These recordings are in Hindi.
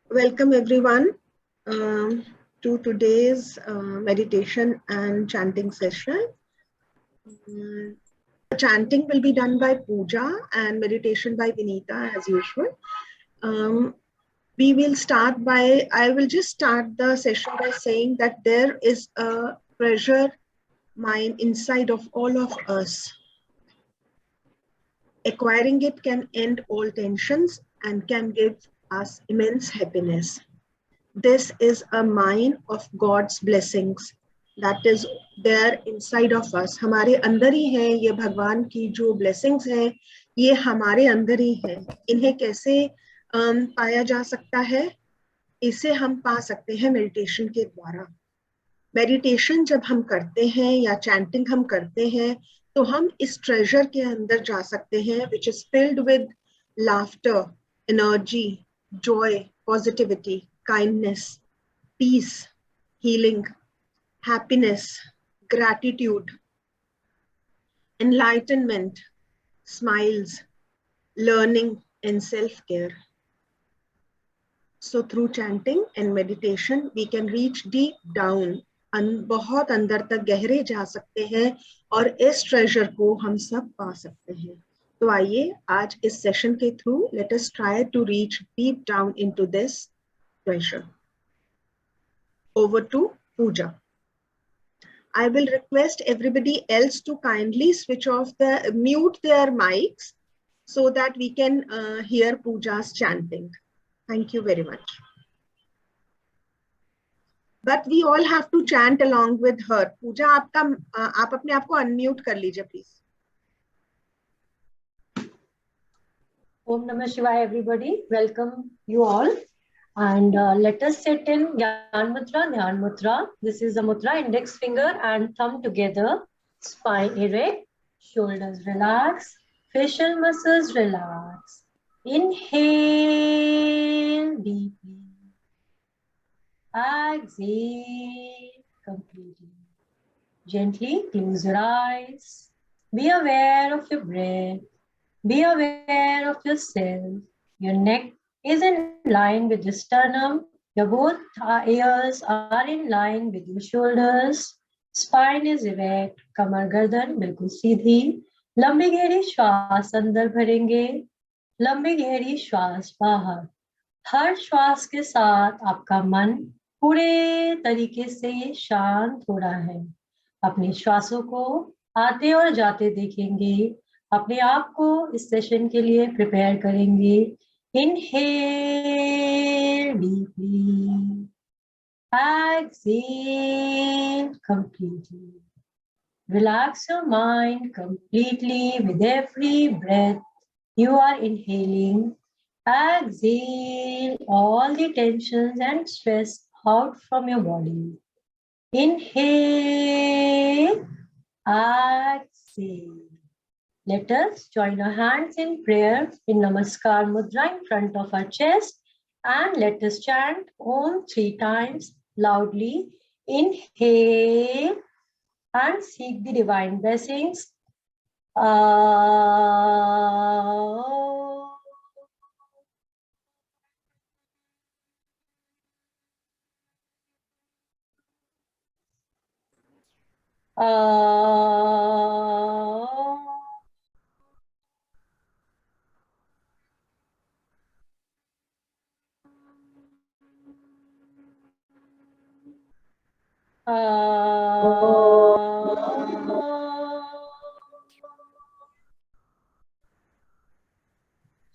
Welcome everyone to today's meditation and chanting session. Chanting will be done by Pooja and meditation by Vinita as usual. I will just start the session by saying that there is a treasure mine inside of all of us. Acquiring it can end all tensions and can give us immense happiness. This is a mine of God's blessings that is there inside of us. हमारे अंदर ही है ये भगवान की जो blessings है, ये हमारे अंदर ही है. इन्हें कैसे पाया जा सकता है? इसे हम पा सकते हैं मेडिटेशन के द्वारा. मेडिटेशन जब हम करते हैं या चैंटिंग हम करते हैं, तो हम इस ट्रेजर के अंदर जा सकते हैं, which is filled with laughter, energy, joy, positivity, kindness, peace, healing, happiness, gratitude, enlightenment, smiles, learning, and self-care. So through chanting and meditation, we can reach deep down. बहुत अंदर तक गहरे जा सकते हैं और इस ट्रेजर को हम सब पा सकते हैं. तो आइए आज इस सेशन के through let us try to reach deep down into this treasure. Over to Pooja. I will request everybody else to kindly mute their mics so that we can hear Pooja's chanting. Thank you very much. But we all have to chant along with her. Pooja, आप अपने आप को unmute कर लीजिए, please. Om Namah Shivaya, everybody. Welcome you all. And let us sit in Gyan Mudra, Dhyan Mudra. This is the mudra, index finger and thumb together. Spine erect, shoulders relax, facial muscles relax. Inhale deeply. Exhale completely. Gently close your eyes. Be aware of your breath. Be aware of yourself. Your neck is in line with your sternum. Your both ears are in line with your shoulders. Spine is erect. कमर गर्दन बिल्कुल सीधी. लंबी गहरी श्वास अंदर भरेंगे. लंबी गहरी श्वास बाहर. हर श्वास के साथ आपका मन पूरे तरीके से शांत हो रहा है. अपनी श्वासों को आते और जाते देखेंगे. अपने आप को इस सेशन के लिए प्रिपेयर करेंगे. Inhale deeply. Exhale completely. Relax your mind completely with every breath you are inhaling. Exhale all the tensions and stress out from your body. Inhale, exhale. Let us join our hands in prayer in Namaskar Mudra in front of our chest, and let us chant Om 3 times loudly. Inhale and seek the divine blessings.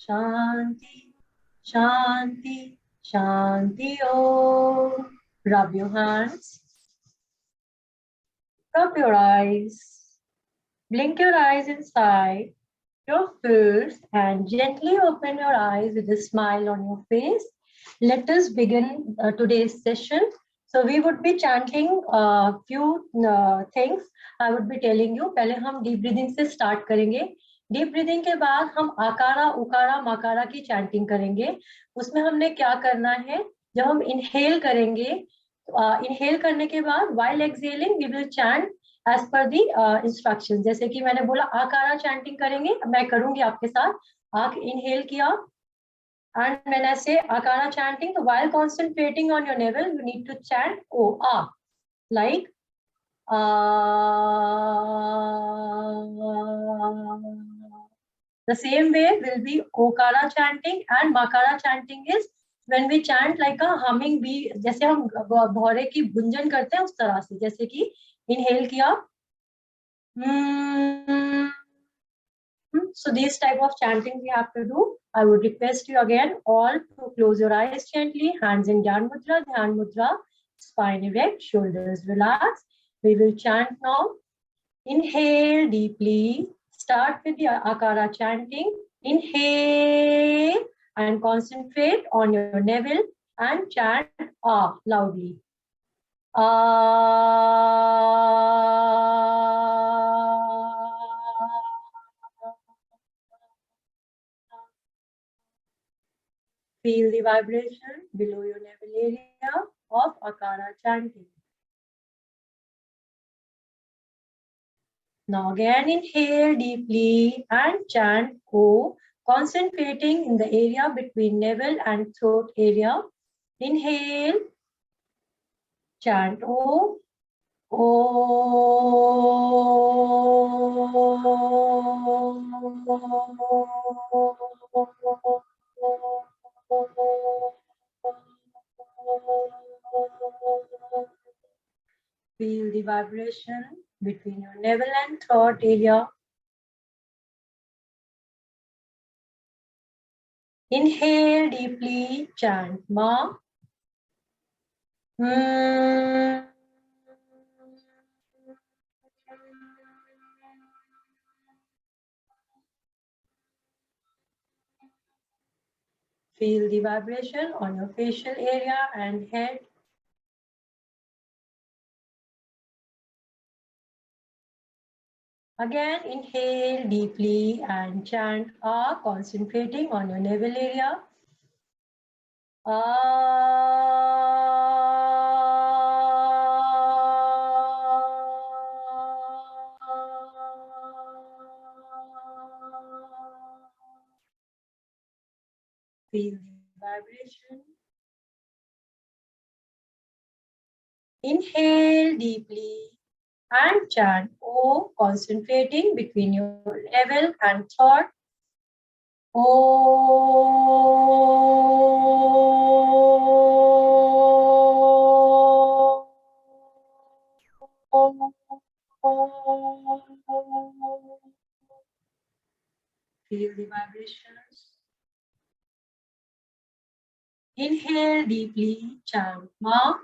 Shanti, Shanti, Shanti Om. Rub your hands. Rub your eyes. Blink your eyes inside your face and gently open your eyes with a smile on your face. Let us begin today's session. So we would be chanting a few things. I would be telling you. पहले हम deep breathing से start करेंगे. डीप ब्रीदिंग के बाद हम आकारा उकारा मकारा की चैंटिंग करेंगे. उसमें हमने क्या करना है, जब हम इनहेल करेंगे, इनहेल करने के बाद while exhaling we will chant as per the instructions. जैसे कि मैंने बोला आकारा चैंटिंग करेंगे, मैं करूंगी आपके साथ. आंख इनहेल किया, And when I say akara chanting, so while concentrating on your navel, you need to chant O, A, like the same way will be okara chanting, and makara chanting is when we chant like a humming bee, जैसे हम भौरे की गुंजन करते हैं उस तरह से, जैसे कि inhale किया, so these type of chanting we have to do. I would request you again all to close your eyes gently, hands in Dhyan Mudra, spine erect, shoulders relaxed. We will chant now. Inhale deeply. Start with the akara chanting. Inhale and concentrate on your navel and chant ah loudly. Feel the vibration below your navel area of akara chanting. Now again inhale deeply and chant O, concentrating in the area between navel and throat area. Inhale, chant O, Feel the vibration between your navel and throat area. Inhale deeply, chant Ma. Feel the vibration on your facial area and head. Again, inhale deeply and chant A, concentrating on your navel area. Feel the vibration. Inhale deeply and chant O, concentrating between your navel and throat. Feel the vibrations. Inhale deeply, chant Ma.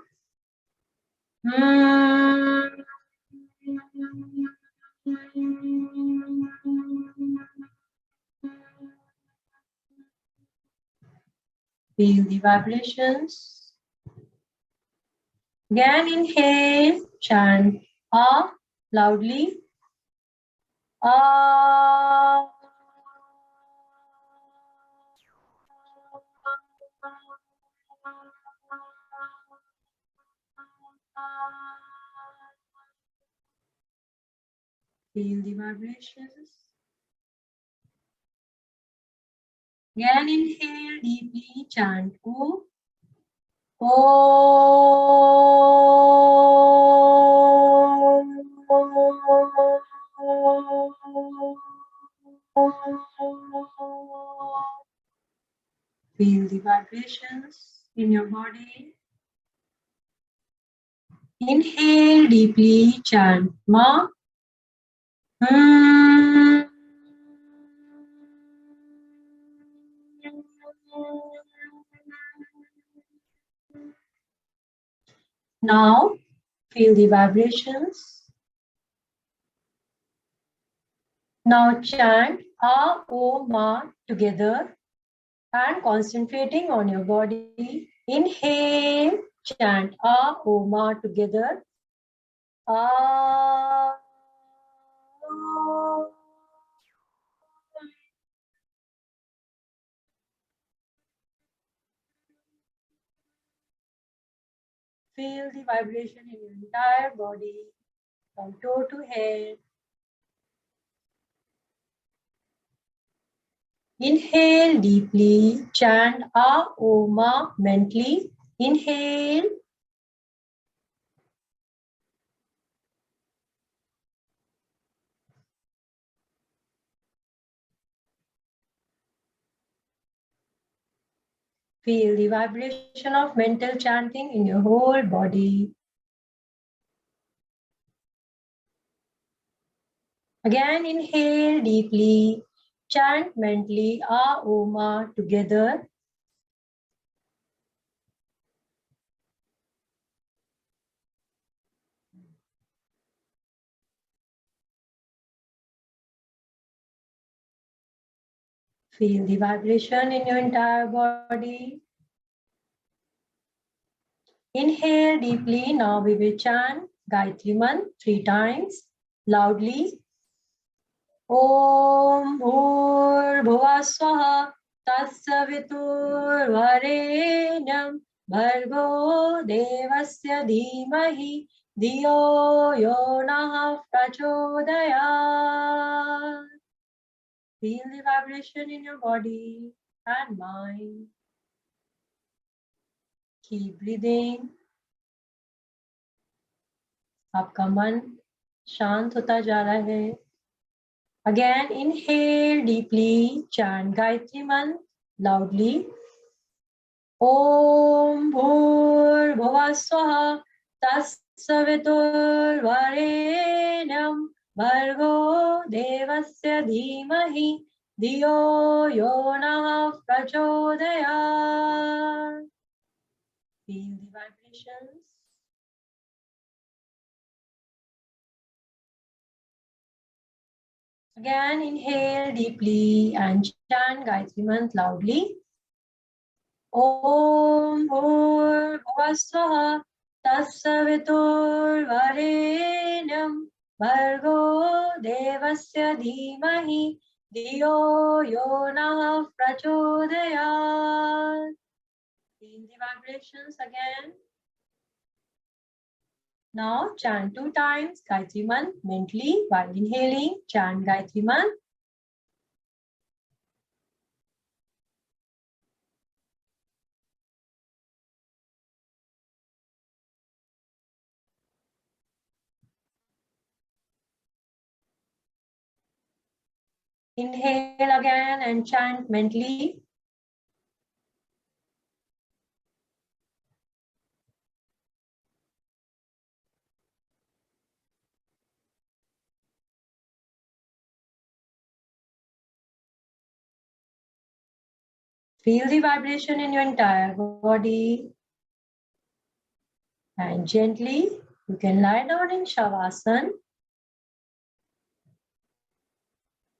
Feel the vibrations. Again, inhale, chant A loudly. Feel the vibrations. Again, inhale deeply, chant O. Feel the vibrations in your body. Inhale deeply, chant Ma. Now, feel the vibrations. Now chant A, O, Ma together and concentrating on your body. Inhale, chant A, O, Ma together. A. Feel the vibration in your entire body, from toe to head. Inhale deeply, chant A Oma mentally. Inhale. Feel the vibration of mental chanting in your whole body. Again, inhale deeply, chant mentally A Oma together. Feel the vibration in your entire body. Inhale deeply. Now we will chant Gayatri Mantra 3 times loudly. Om Bhurbhuvah Swaha Tatsaviturvarenyam Bhargo Devasya Dhimahi Dhiyo Yonah Prachodayat. Feel the vibration in your body and mind. Keep breathing. आपका मन शांत होता जा रहा है. Again, inhale deeply, chant Gayatri Mantra loudly. Om Bhurbhuvah Swaha Tatsaviturvarenyam Bhargo Devasya Dhimahi Dhiyo Yonah Prachodayat. Feel the vibrations. Again, inhale deeply and chant Gayatri Mantra loudly. Om Bhurbhuvah Swaha Tatsaviturvarenyam Bhargo Devasya Dhimahi Dhiyo Yonah Prachodayat. Feel the vibrations again. Now chant 2 times Gayatri Mantra mentally while inhaling. Chant Gayatri Mantra. Inhale again and chant mentally. Feel the vibration in your entire body. And gently, you can lie down in Shavasana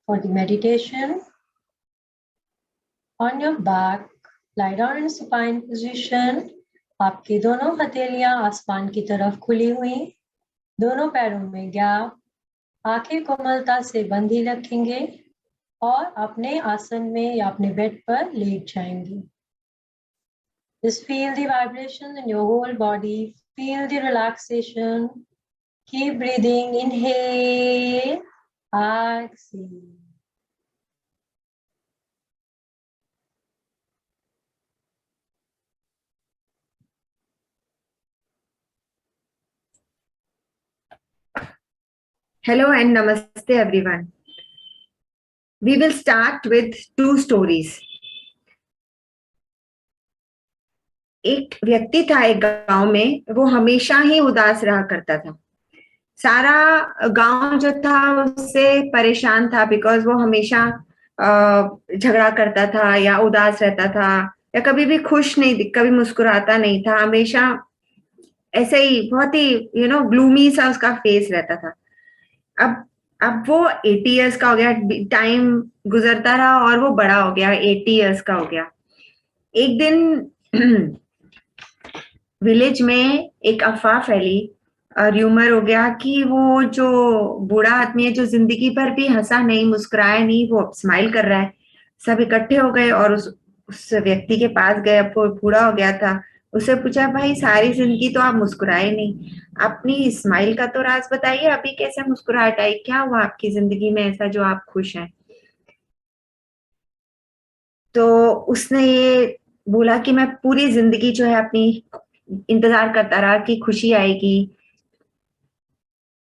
for the meditation. On your back, lie down in supine position. आपकी दोनों हथेलियां आसमान की तरफ खुली हुई, दोनों पैरों में गैप, आंखें कोमलता से बंधी रखेंगे और अपने आसन में या अपने बेड पर लेट जाएंगे. Just feel the vibration in your whole body. Feel the relaxation. Keep breathing. Inhale. Exhale. Hello and namaste everyone. We will start with 2 stories. एक व्यक्ति था एक गांव में, वो हमेशा ही उदास रहा करता था. सारा गांव जो था उससे परेशान था बिकॉज वो हमेशा झगड़ा करता था या उदास रहता था या कभी भी खुश नहीं, कभी मुस्कुराता नहीं था, हमेशा ऐसे ही बहुत ही ग्लूमी सा उसका फेस रहता था. अब वो 80 इयर्स का हो गया, टाइम गुजरता रहा और वो बड़ा हो गया, 80 इयर्स का हो गया. एक दिन विलेज में एक अफवाह फैली, र्यूमर हो गया कि वो जो बूढ़ा आदमी है जो जिंदगी भर भी हंसा नहीं, मुस्कुराया नहीं, वो अब स्माइल कर रहा है. सब इकट्ठे हो गए और उस व्यक्ति के पास गए. अब वो बूढ़ा हो गया था. उससे पूछा, भाई सारी जिंदगी तो आप मुस्कुराए नहीं, अपनी स्माइल का तो राज बताइए, अभी कैसे मुस्कुराहट आई, क्या हुआ आपकी जिंदगी में ऐसा जो आप खुश हैं. तो उसने ये बोला कि मैं पूरी जिंदगी जो है अपनी इंतजार करता रहा कि खुशी आएगी,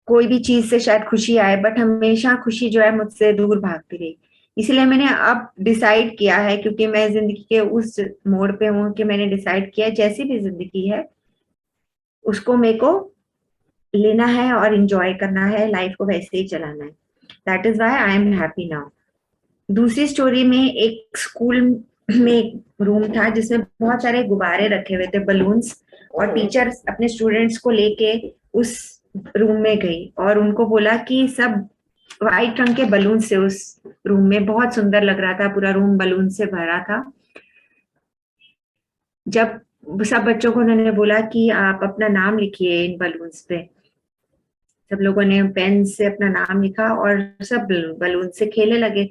कोई भी चीज से शायद खुशी आए, बट हमेशा खुशी जो है मुझसे दूर भागती रही। इसलिए मैंने अब डिसाइड किया है, क्योंकि मैं जिंदगी के उस मोड़ पे हूँ कि मैंने डिसाइड किया जैसी भी जिंदगी है उसको मेरे को लेना है और इंजॉय करना है, लाइफ को वैसे ही चलाना है। That is why I am happy now. दूसरी स्टोरी में एक स्कूल में एक रूम था जिसमें बहुत सारे गुब्बारे रखे हुए थे, बलून्स, और टीचर अपने स्टूडेंट्स को लेके उस रूम में गई और उनको बोला कि सब व्हाइट रंग के बलून से उस रूम में, बहुत सुंदर लग रहा था, पूरा रूम बलून से भरा था। जब सब बच्चों को उन्होंने बोला कि आप अपना नाम लिखिए इन बलून्स पे, सब लोगों ने पेन से अपना नाम लिखा और सब बलून से खेलने लगे।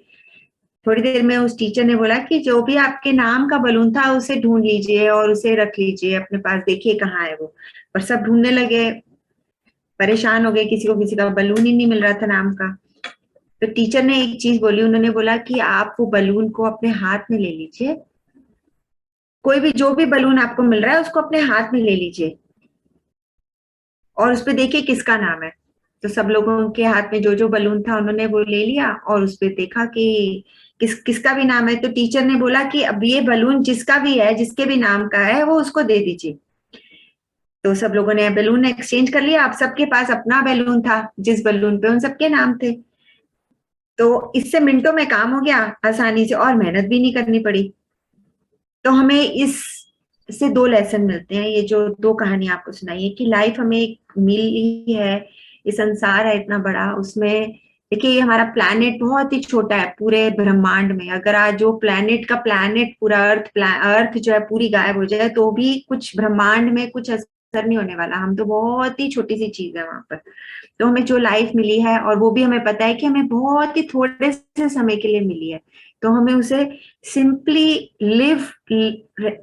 थोड़ी देर में उस टीचर ने बोला कि जो भी आपके नाम का बलून था उसे ढूंढ लीजिए और उसे रख लीजिए अपने पास, देखिए कहाँ है वो। पर सब ढूंढने लगे, परेशान हो गए, किसी का बलून ही नहीं मिल रहा था नाम का। तो टीचर ने एक चीज बोली, उन्होंने बोला कि आप वो बलून को अपने हाथ में ले लीजिए, कोई भी जो भी बलून आपको मिल रहा है उसको अपने हाथ में ले लीजिए और उस पर देखिए किसका नाम है। तो सब लोगों के हाथ में जो जो बलून था उन्होंने वो ले लिया और उस पर देखा कि किसका भी नाम है। तो टीचर ने बोला कि अब ये बलून जिसका भी है, जिसके भी नाम का है, वो उसको दे दीजिए। तो सब लोगों ने बलून एक्सचेंज कर लिया। अब सबके पास अपना बलून था, जिस बलून पे उन सबके नाम थे। तो इससे मिनटों में काम हो गया आसानी से और मेहनत भी नहीं करनी पड़ी। तो हमें इससे दो लेसन मिलते हैं, ये जो दो कहानी आपको सुनाई है, कि लाइफ हमें एक मिली है, ये संसार है इतना बड़ा, उसमें देखिए ये हमारा प्लैनेट बहुत ही छोटा है पूरे ब्रह्मांड में। अगर आज जो प्लैनेट पूरा अर्थ जो है पूरी गायब हो जाए तो भी कुछ ब्रह्मांड में कुछ असर नहीं होने वाला, हम तो बहुत ही छोटी सी चीज है वहां पर। तो हमें जो लाइफ मिली है, और वो भी हमें पता है कि हमें बहुत ही थोड़े से समय के लिए मिली है, तो हमें उसे सिंपली लिव,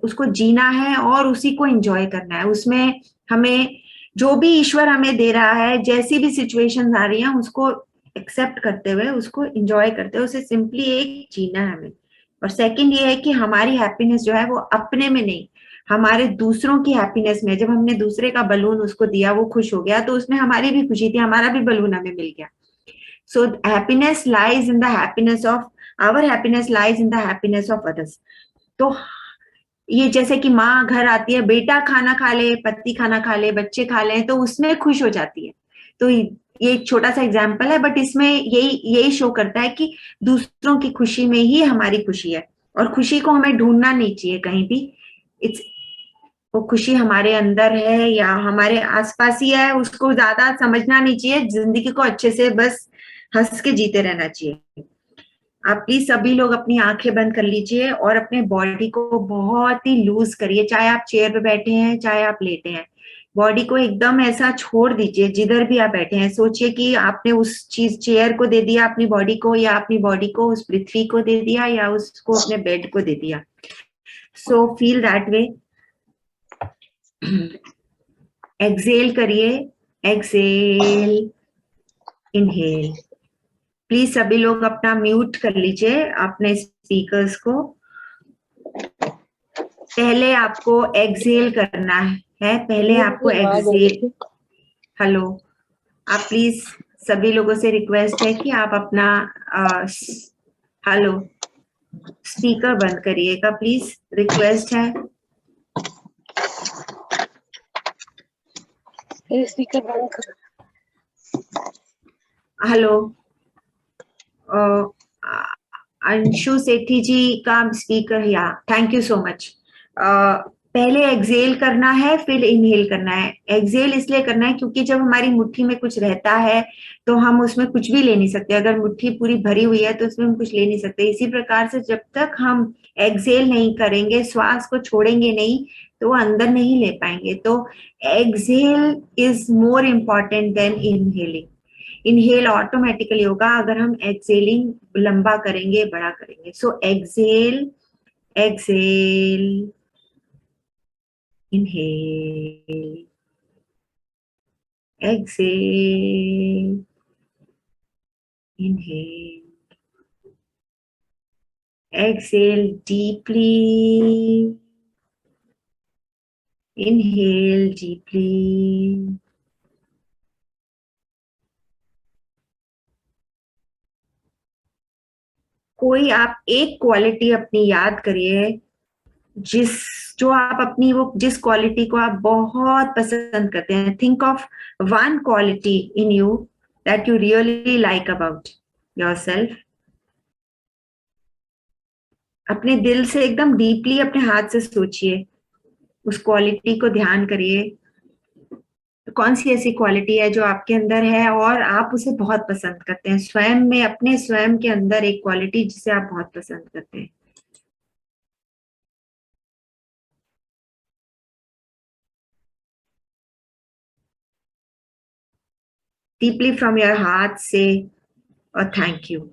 उसको जीना है और उसी को एंजॉय करना है। उसमें हमें जो भी ईश्वर हमें दे रहा है, जैसी भी सिचुएशन आ रही है, उसको एक्सेप्ट करते हुए, उसको एंजॉय करते हुए उसे सिंपली एक जीना है हमें। और सेकंड ये है कि हमारी हैप्पीनेस जो है वो अपने में नहीं, हमारे दूसरों की हैप्पीनेस में। जब हमने दूसरे का बलून उसको दिया, वो खुश हो गया, तो उसमें हमारी भी खुशी थी, हमारा भी बलून हमें मिल गया। So happiness lies in the happiness of, our happiness lies in the happiness of others. तो ये जैसे कि माँ घर आती है, बेटा खाना खा ले, पति खाना खा ले, बच्चे खा ले, तो उसमें खुश हो जाती है। तो ये एक छोटा सा एग्जाम्पल है, बट इसमें यही यही शो करता है कि दूसरों की खुशी में ही हमारी खुशी है, और खुशी को हमें ढूंढना नहीं चाहिए कहीं भी। इट्स, वो खुशी हमारे अंदर है या हमारे आसपास ही है, उसको ज्यादा समझना नहीं चाहिए, जिंदगी को अच्छे से बस हंस के जीते रहना चाहिए। आप प्लीज सभी लोग अपनी आंखें बंद कर लीजिए और अपने बॉडी को बहुत ही लूज करिए, चाहे आप चेयर पे बैठे हैं चाहे आप लेटे हैं। बॉडी को एकदम ऐसा छोड़ दीजिए, जिधर भी आप बैठे हैं सोचिए कि आपने उस चीज चेयर को दे दिया अपनी बॉडी को, या अपनी बॉडी को उस पृथ्वी को दे दिया, या उसको अपने बेड को दे दिया। So feel that way. Exhale करिए, एक्सेल, इनहेल। प्लीज सभी लोग अपना म्यूट कर लीजिए अपने स्पीकर्स को। पहले आपको एक्सेल करना है, पहले आपको एक्सेल। हेलो, आप प्लीज, सभी लोगों से रिक्वेस्ट है कि आप अपना हेलो स्पीकर बंद करिएगा प्लीज, रिक्वेस्ट है। स्पीकर बंद कर। हेलो, अंशु सेठी जी का स्पीकर, या थैंक यू सो मच। पहले एक्सेल करना है फिर इनहेल करना है। एक्सेल इसलिए करना है क्योंकि जब हमारी मुट्ठी में कुछ रहता है तो हम उसमें कुछ भी ले नहीं सकते, अगर मुट्ठी पूरी भरी हुई है तो उसमें हम कुछ ले नहीं सकते। इसी प्रकार से जब तक हम एक्सेल नहीं करेंगे, श्वास को छोड़ेंगे नहीं, तो वो अंदर नहीं ले पाएंगे। तो exhale is more important than inhaling. Inhale automatically होगा अगर हम एक्सेलिंग लंबा करेंगे, बड़ा करेंगे। So exhale, exhale, inhale, exhale, inhale, Exhale deeply. Inhale deeply. कोई आप एक क्वालिटी अपनी याद करिए जो आप अपनी वो जिस क्वालिटी को आप बहुत पसंद करते हैं. Think of one quality in you that you really like about yourself. अपने दिल से एकदम डीपली अपने हाथ से सोचिए, उस क्वालिटी को ध्यान करिए. कौन सी ऐसी क्वालिटी है जो आपके अंदर है और आप उसे बहुत पसंद करते हैं. स्वयं में, अपने स्वयं के अंदर एक क्वालिटी जिसे आप बहुत पसंद करते हैं. Deeply from your heart say a thank you.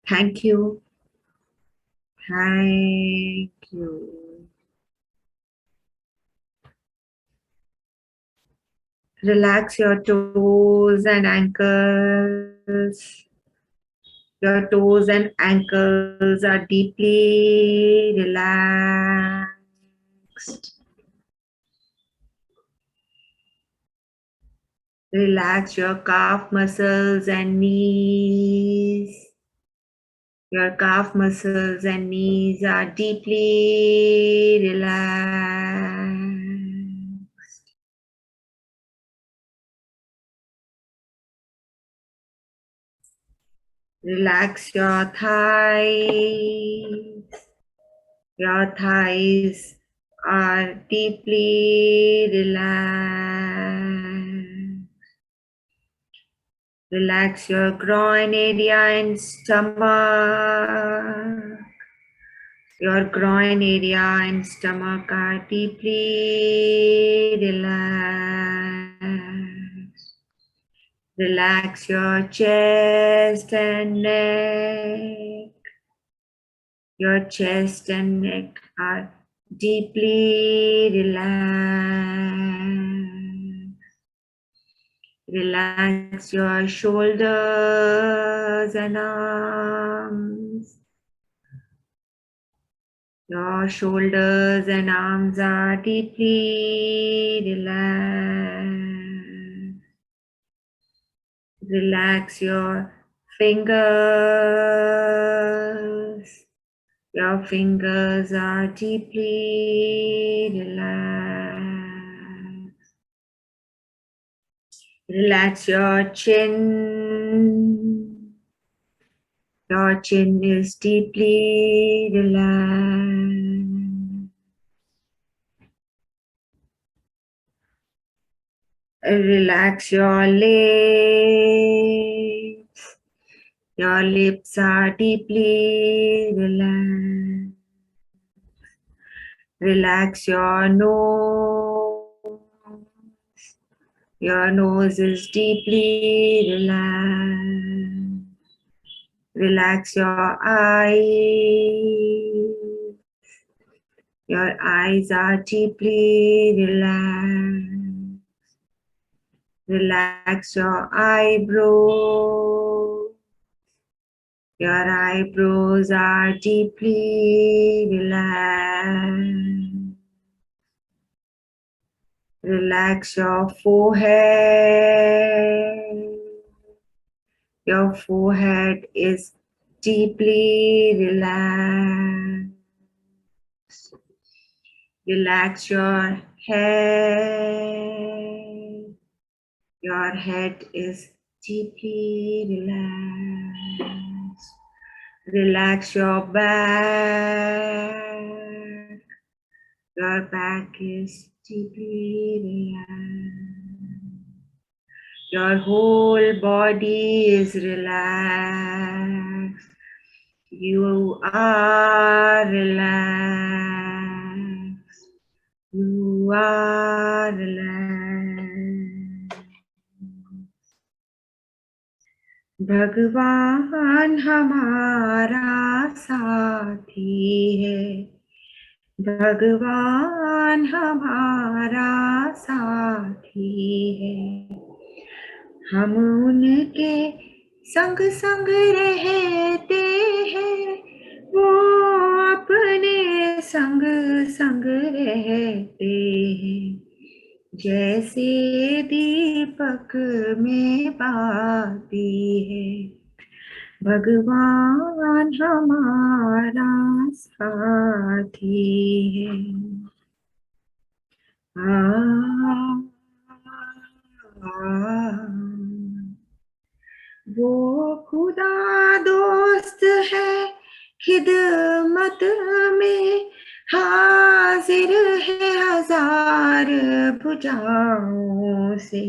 Thank you. Thank you. Relax your toes and ankles. Your toes and ankles are deeply relaxed. Relax your calf muscles and knees. Your calf muscles and knees are deeply relaxed. Relax your thighs. Your thighs are deeply relaxed. Relax your groin area and stomach. Your groin area and stomach are deeply relaxed. Relax your chest and neck. Your chest and neck are deeply relaxed. Relax your shoulders and arms. Your shoulders and arms are deeply relaxed. Relax your fingers. Your fingers are deeply relaxed. Relax your chin. Your chin is deeply relaxed. Relax your lips. Your lips are deeply relaxed. Relax your nose. Your nose is deeply relaxed. Relax your eyes. Your eyes are deeply relaxed. Relax your eyebrows. Your eyebrows are deeply relaxed. Relax your forehead. Your forehead is deeply relaxed. Relax your head. Your head is deeply relaxed. Relax your back. Your back is deeply relaxed. Your whole body is relaxed. You are relaxed. You are relaxed. भगवान हमारा साथी है. भगवान हमारा साथी है. हम उनके संग संग रहते हैं. वो अपने संग संग रहते हैं, जैसे दीपक में बाती है। भगवान हमारा साथी है। वो खुदा दोस्त है, खिदमत में हाजिर है हजार भुजाओं से।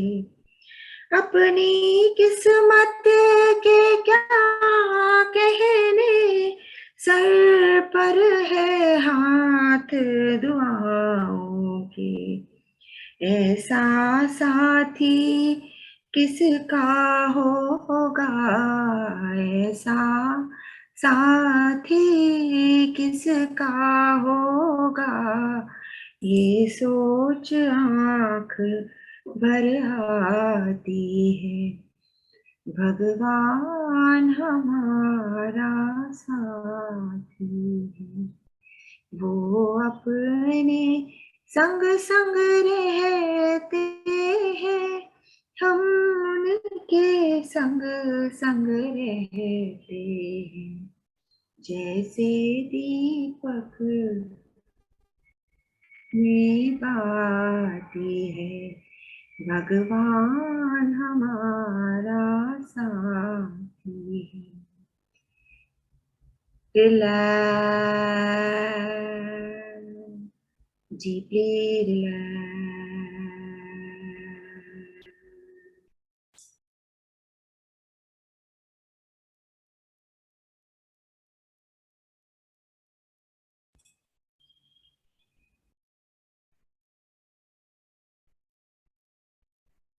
अपनी किस्मत के क्या कहने, सर पर है हाथ दुआओं के। ऐसा साथी किसका होगा, ऐसा साथी किसका होगा, ये सोच आँख भर आती है। भगवान हमारा साथी है, वो अपने संग संग रहते हैं, हम उनके संग संग रहते हैं, जैसे दीपक में बाती है। भगवान हमारा साथी है। Relax, deeply relax.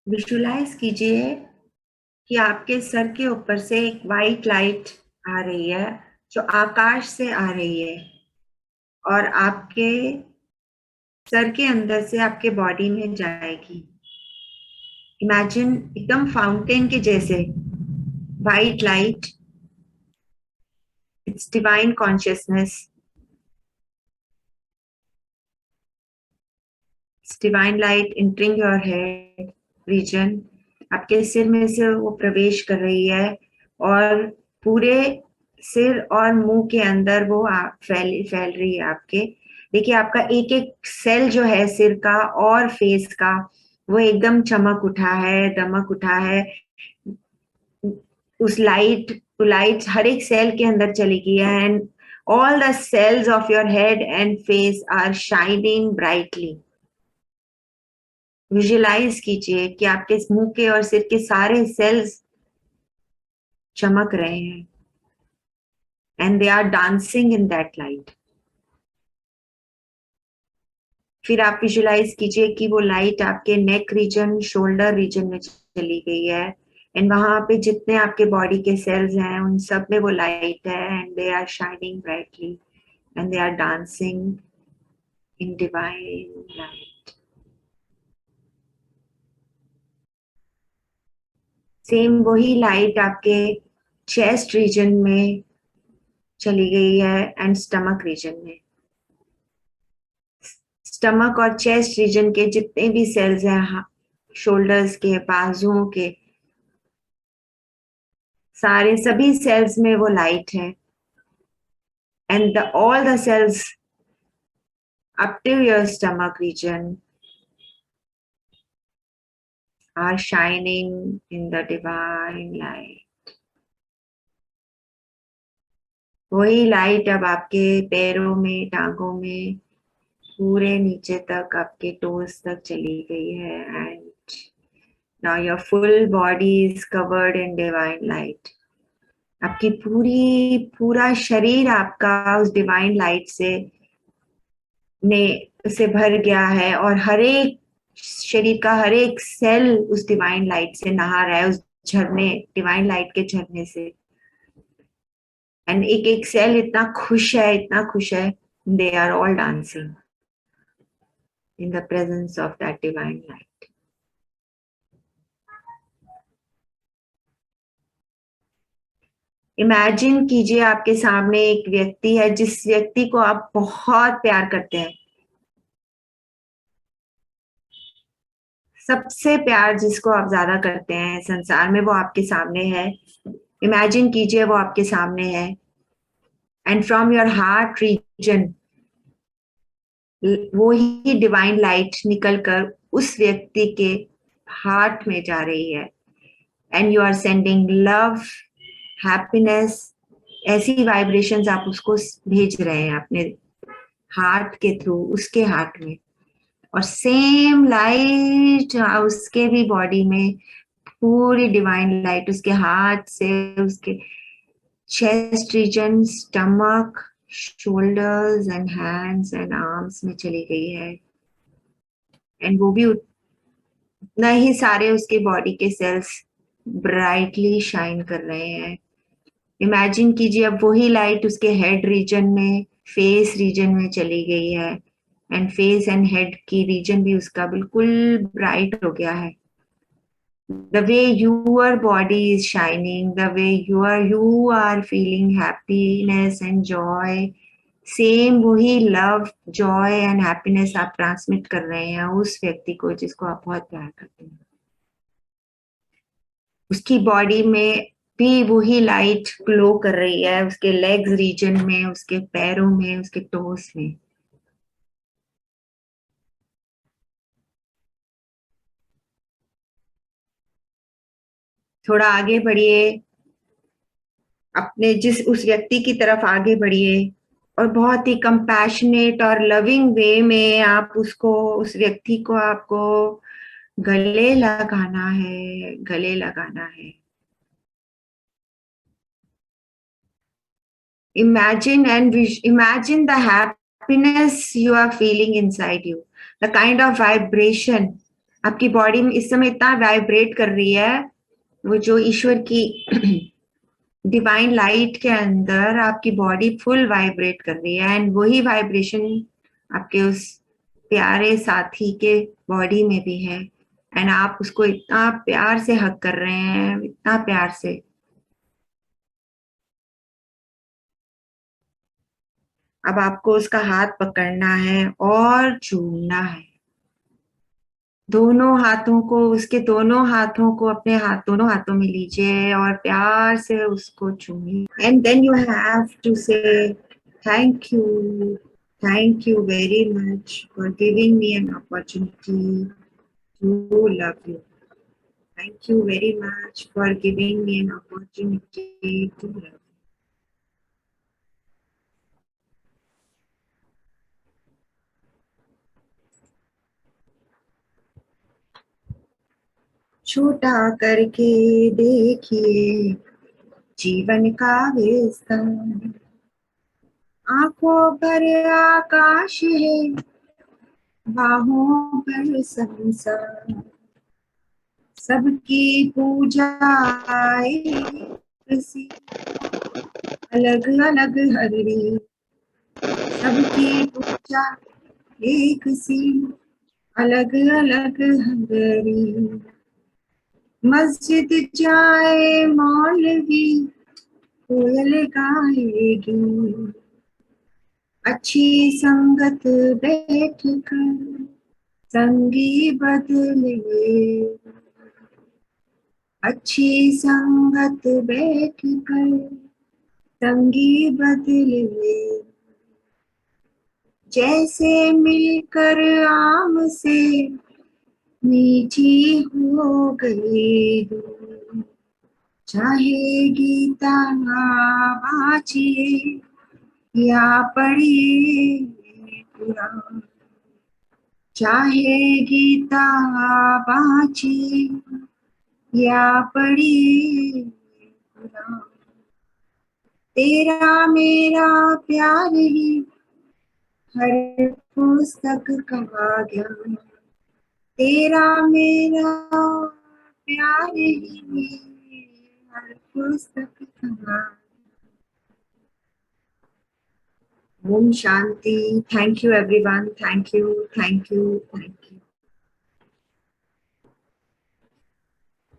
विजुलाइज कीजिए कि आपके सर के ऊपर से एक वाइट लाइट आ रही है, जो आकाश से आ रही है और आपके सर के अंदर से आपके बॉडी में जाएगी। इमेजिन एकदम फाउंटेन के जैसे white light, it's divine consciousness, divine light entering your head region. आपके सिर में से वो प्रवेश कर रही है और पूरे सिर और मुंह के अंदर वो फैल रही है आपके। देखिए आपका एक एक सेल जो है सिर का और फेस का, वो एकदम चमक उठा है, दमक उठा है। उस लाइट हर एक सेल के अंदर चली गई है, and all the cells of your head and face are shining brightly. Visualise कीजिए कि आपके मुंह के और सिर के सारे सेल्स चमक रहे हैं, and they are dancing in that light. फिर आप विजुलाइज कीजिए कि वो लाइट आपके नेक रीजन, शोल्डर रीजन में चली गई है, एंड वहां पे जितने आपके बॉडी के सेल्स हैं उन सब में वो लाइट है, and they are shining brightly and they are dancing in divine light. Same वही लाइट आपके चेस्ट रीजन में चली गई है एंड स्टमक रीजन में। स्टमक और चेस्ट रीजन के जितने भी सेल्स हैं, शोल्डर्स के, बाजुओं के, सारे सभी सेल्स में वो लाइट है, and all the cells up to your stomach region are shining in the divine light. वही लाइट अब आपके पैरों में, टांगों में, पूरे नीचे तक आपके टोस तक चली गई है, and now your full body is covered in divine light. आपकी पूरा शरीर आपका उस डिवाइन लाइट से भर गया है, और हर एक शरीर का हर एक सेल उस डिवाइन लाइट से नहा रहा है, उस झरने, डिवाइन लाइट के झरने से। एंड एक एक सेल इतना खुश है, इतना खुश है, they are all dancing in the presence of that divine light. Imagine कीजिए आपके सामने एक व्यक्ति है जिस व्यक्ति को आप बहुत प्यार करते हैं, सबसे प्यार जिसको आप ज्यादा करते हैं संसार में, वो आपके सामने है। इमेजिन कीजिए वो आपके सामने है, and from your heart region वो ही डिवाइन लाइट निकलकर उस व्यक्ति के हार्ट में जा रही है, and you are sending love, happiness, ऐसी वाइब्रेशंस आप उसको भेज रहे हैं अपने हार्ट के थ्रू उसके हार्ट में। और सेम लाइट उसके भी बॉडी में, पूरी डिवाइन लाइट उसके हाथ से उसके chest region, stomach, shoulders and hands and arms में चली गई है, एंड वो भी उतना ही सारे उसके बॉडी के सेल्स ब्राइटली शाइन कर रहे हैं। इमेजिन कीजिए अब वही लाइट उसके हेड रीजन में, फेस रीजन में चली गई है, एंड फेस एंड हेड की रीजन भी उसका बिल्कुल ब्राइट हो गया है। The way your body is shining, the way you are feeling happiness and joy, same वही लव, जॉय एंड हैप्पीनेस आप ट्रांसमिट कर रहे हैं उस व्यक्ति को जिसको आप बहुत प्यार करते हैं। उसकी बॉडी में भी वही लाइट ग्लो कर रही है, उसके लेग्स रीजन में, उसके पैरों में, उसके टोस में। थोड़ा आगे बढ़िए, अपने जिस उस व्यक्ति की तरफ आगे बढ़िए, और बहुत ही कंपैशनेट और लविंग वे में आप उसको, उस व्यक्ति को आपको गले लगाना है, गले लगाना है। imagine the happiness you are feeling inside you, the kind of vibration आपकी बॉडी में इस समय इतना वाइब्रेट कर रही है, वो जो ईश्वर की डिवाइन लाइट के अंदर आपकी बॉडी फुल वाइब्रेट कर रही है, एंड वही वाइब्रेशन आपके उस प्यारे साथी के बॉडी में भी है, एंड आप उसको इतना प्यार से हग कर रहे हैं, इतना प्यार से। अब आपको उसका हाथ पकड़ना है और चूमना है, दोनों हाथों को, उसके दोनों हाथों को अपने दोनों हाथों में लीजिए और प्यार से उसको चूमिए। And then you have to say thank you very much for giving me an opportunity to love you. Thank you very much for giving me an opportunity to love you. छोटा करके देखिए जीवन का विस्तार, आंखों पर आकाश है, बाहों पर संसार, सबकी पूजा किसी अलग अलग हरी, सबकी पूजा एक सी अलग अलग हरी। मस्जिद जाए मौलवी कोयल गाएगी, अच्छी संगत बैठ कर संगी बदले, अच्छी संगत बैठ कर संगी बदले, जैसे मिलकर आम से मीठी हो गई, चाहे गीता बाचिए या पढ़िए कुरान, चाहे गीता बाचिए या पढ़िए कुरान, तेरा मेरा प्यार ही हर पुस्तक का ज्ञान, तेरा मेरा प्यार ही हर पुस्तक का ज्ञान। ओम शांति। Thank you everyone, thank you, thank you, thank you.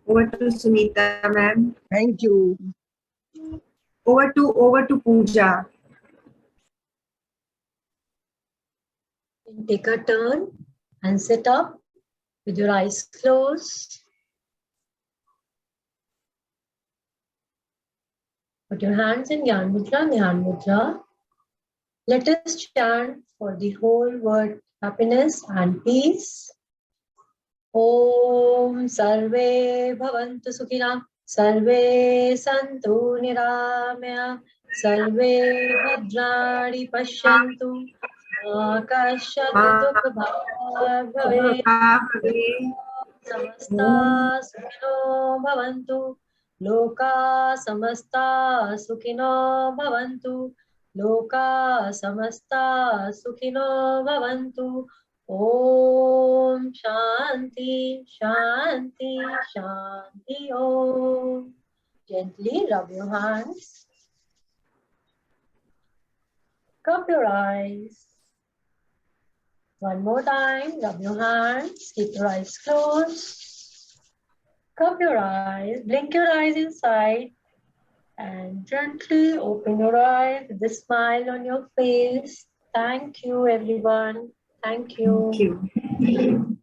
Over to Sunita ma'am. Thank you. Over to Pooja. Take a turn and sit up with your eyes closed. Put your hands in Gyan Mudra, Dhyan Mudra. Let us chant for the whole world happiness and peace. Om Sarve Bhavantu Sukhina, Sarve Santu Niramaya, Sarve Bhadrani Pashyantu, Akashat Dukha Bhave, Samasta Sukhino Bhavantu, Loka Samasta Sukhino Bhavantu, Loka Samasta Sukhino Bhavantu. Om Shanti, Shanti, Shanti Om. Gently rub your hands. Cup your eyes. One more time, rub your hands. Keep your eyes closed. Cup your eyes. Blink your eyes inside. And gently open your eyes with a smile on your face. Thank you, everyone. Thank you. Thank you.